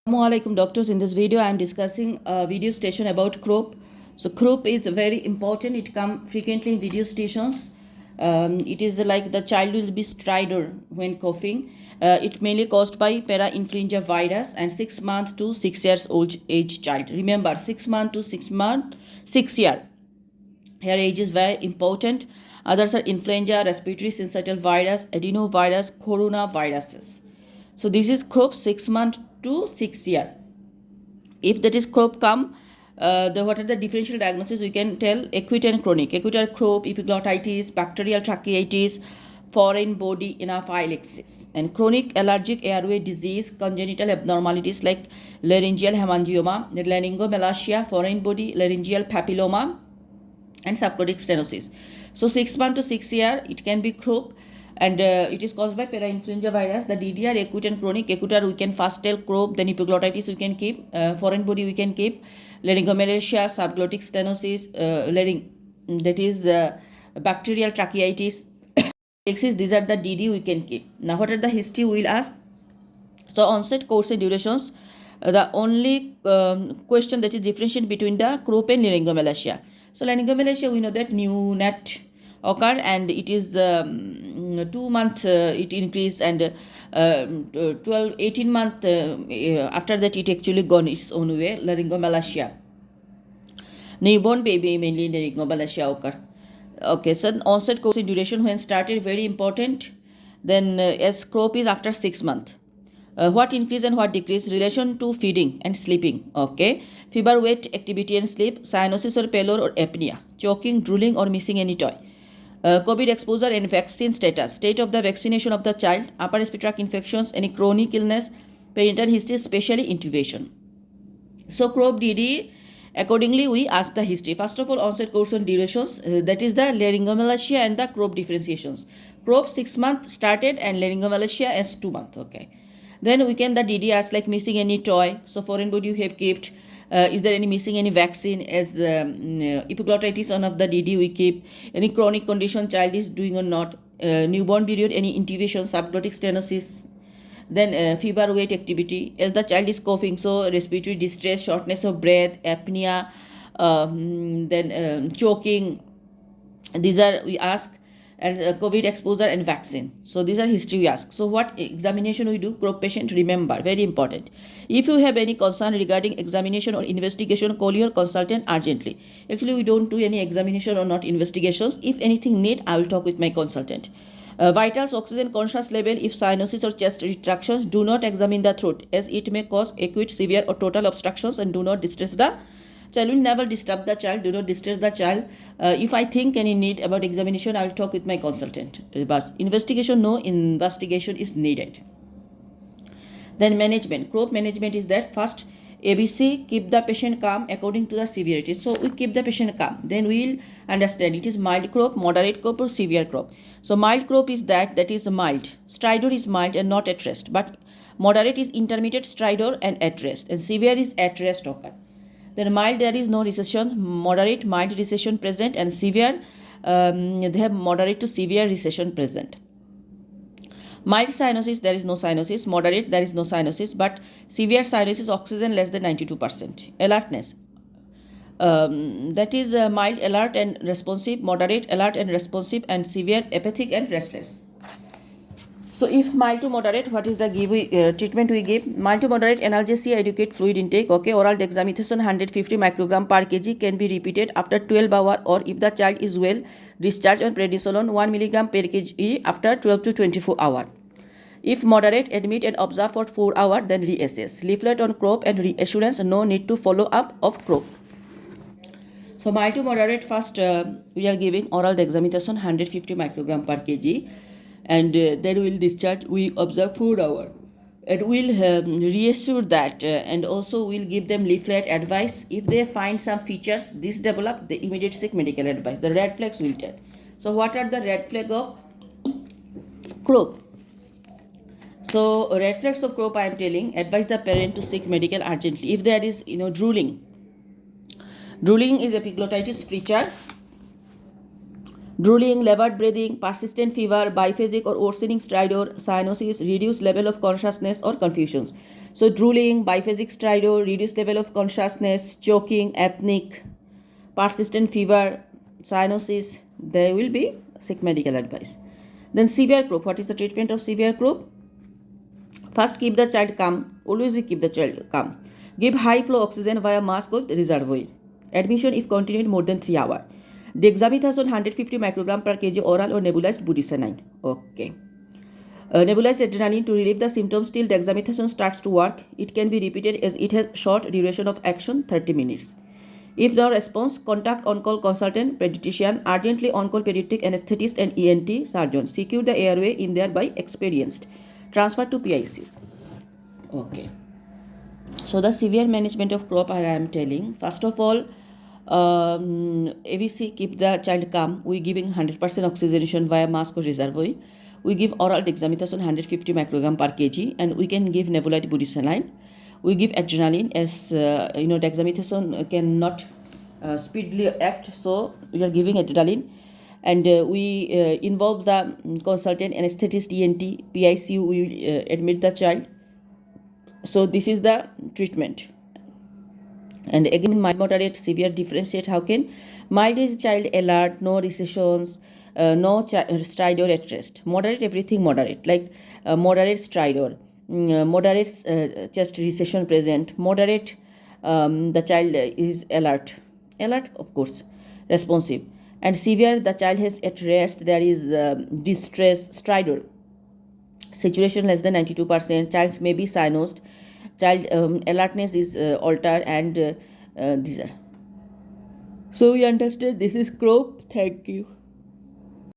Assalamualaikum doctors. In this video I am discussing a video station about CROUP. So CROUP is very important. It comes frequently in video stations. It is like the child will be stridor when coughing. It mainly caused by para-influenza virus and 6 months to 6 years old age child. Remember 6 months to 6 year. Here age is very important. Others are influenza, respiratory syncytial virus, adenovirus, coronaviruses. So this is CROUP 6 months to 6 year. If that is CROUP come, what are the differential diagnoses we can tell? Acute and chronic. Acute are CROUP, epiglottitis, bacterial tracheitis, foreign body anaphylaxis, and chronic allergic airway disease, congenital abnormalities like laryngeal hemangioma, laryngomalacia, foreign body laryngeal papilloma, and subclonic stenosis. So 6 months to 6 year, it can be CROUP, and it is caused by para-influenza virus. The DDR acute and chronic. Acute we can first tell CROUP, then epiglottitis we can keep, foreign body we can keep, laryngomalacia, subglottic stenosis, that is bacterial tracheitis. These are the DD we can keep. Now what are the history we will ask? So onset, course and durations. The only question that is differentiated between the CROUP and laryngomalacia. So laryngomalacia, we know that neonate occur, and it is 2 months it increase, and 18 months after that it actually gone its own way. Laryngomalacia, newborn baby mainly laryngomalacia occur. Okay, so onset, course and duration when started, very important. Then as CROUP is after 6 months. What increase and what decrease? Relation to feeding and sleeping. Okay. Fever, weight, activity and sleep. Cyanosis or pallor or apnea. Choking, drooling or missing any toy. COVID exposure and vaccine status. State of the vaccination of the child. Upper respiratory tract infections. Any chronic illness. Parental history, especially intubation. So CROUP DD, accordingly we ask the history. First of all, onset, course and durations. That is the laryngomalacia and the CROUP differentiations. CROUP 6 months started and laryngomalacia as 2 months. Okay. Then we can the DD ask like missing any toy. So foreign body you have kept. Is there any missing any vaccine? As epiglottitis, one of the DD we keep. Any chronic condition child is doing or not. Newborn period, any intubation, subglottic stenosis. Then fever, weight, activity. As the child is coughing, so respiratory distress, shortness of breath, apnea, then choking. These are we ask. And COVID exposure and vaccine. So these are history we ask. So what examination we do? CROUP patient, remember, very important. If you have any concern regarding examination or investigation, call your consultant urgently. Actually, we don't do any examination or not investigations. If anything need, I will talk with my consultant. Vitals, oxygen conscious level. If cyanosis or chest retractions, do not examine the throat, as it may cause acute, severe or total obstructions, and do not distress the child. Will never disturb the child. Do not disturb the child. If I think any need about examination, I will talk with my consultant. But investigation, no investigation is needed. Then management. CROUP management is that first ABC, keep the patient calm according to the severity. So we keep the patient calm. Then we will understand it is mild CROUP, moderate CROUP or severe CROUP. So mild CROUP is that is mild. Stridor is mild and not at rest. But moderate is intermediate stridor and at rest. And severe is at rest occur. Then mild, there is no recession. Moderate, mild recession present, and severe, they have moderate to severe recession present. Mild cyanosis, there is no cyanosis. Moderate, there is no cyanosis. But severe cyanosis, oxygen less than 92%. Alertness, that is mild, alert and responsive. Moderate, alert and responsive. And severe, apathic and restless. So if mild to moderate, what is the treatment we give? Mild to moderate, analgesia, adequate fluid intake. Okay, oral dexamethasone 150 microgram per kg can be repeated after 12 hours, or if the child is well, discharge on prednisolone 1 milligram per kg after 12 to 24 hours. If moderate, admit and observe for 4 hours, then reassess. Leaflet on CROUP and reassurance, no need to follow up of CROUP. So mild to moderate, first we are giving oral dexamethasone 150 microgram per kg. And then we will discharge, we observe 4 hours, and we will reassure that, and also we will give them leaflet advice. If they find some features this develop, they immediate seek medical advice. The red flags will tell. So what are the red flag of CROUP? So red flags of CROUP I am telling. Advise the parent to seek medical urgently. If there is drooling is epiglottitis feature. Drooling, labored breathing, persistent fever, biphasic or worsening stridor, cyanosis, reduced level of consciousness or confusions. So drooling, biphasic stridor, reduced level of consciousness, choking, apneic, persistent fever, cyanosis, there will be seek medical advice. Then severe CROUP. What is the treatment of severe CROUP? First, keep the child calm. Always we keep the child calm. Give high flow oxygen via mask or reservoir. Admission if continued more than 3 hours. Dexamethasone 150 microgram per kg oral or nebulized budesonide. Okay. Nebulized adrenaline to relieve the symptoms till dexamethasone starts to work. It can be repeated as it has short duration of action, 30 minutes. If no response, contact on-call consultant, pediatrician, urgently on-call pediatric anesthetist and ENT surgeon. Secure the airway in there by experienced. Transfer to PICU. Okay. So the severe management of CROUP I am telling. First of all, AVC, keep the child calm. We giving 100% oxygenation via mask or reservoir. We give oral dexamethasone 150 microgram per kg, and we can give nebulized budesonide. We give adrenaline as dexamethasone cannot speedily act, so we are giving adrenaline, and we involve the consultant, anesthetist, ENT, PICU. We will admit the child. So this is the treatment. And again, mild, moderate, severe, differentiate. How can? Mild is child alert, no recessions, no stridor at rest. Moderate, everything moderate, like moderate stridor, moderate chest recession present. Moderate, the child is alert, of course, responsive. And severe, the child has at rest, there is distress, stridor. Saturation less than 92%, child may be cyanosed, child alertness is altered, and these are. So we understand this is CROUP. Thank you.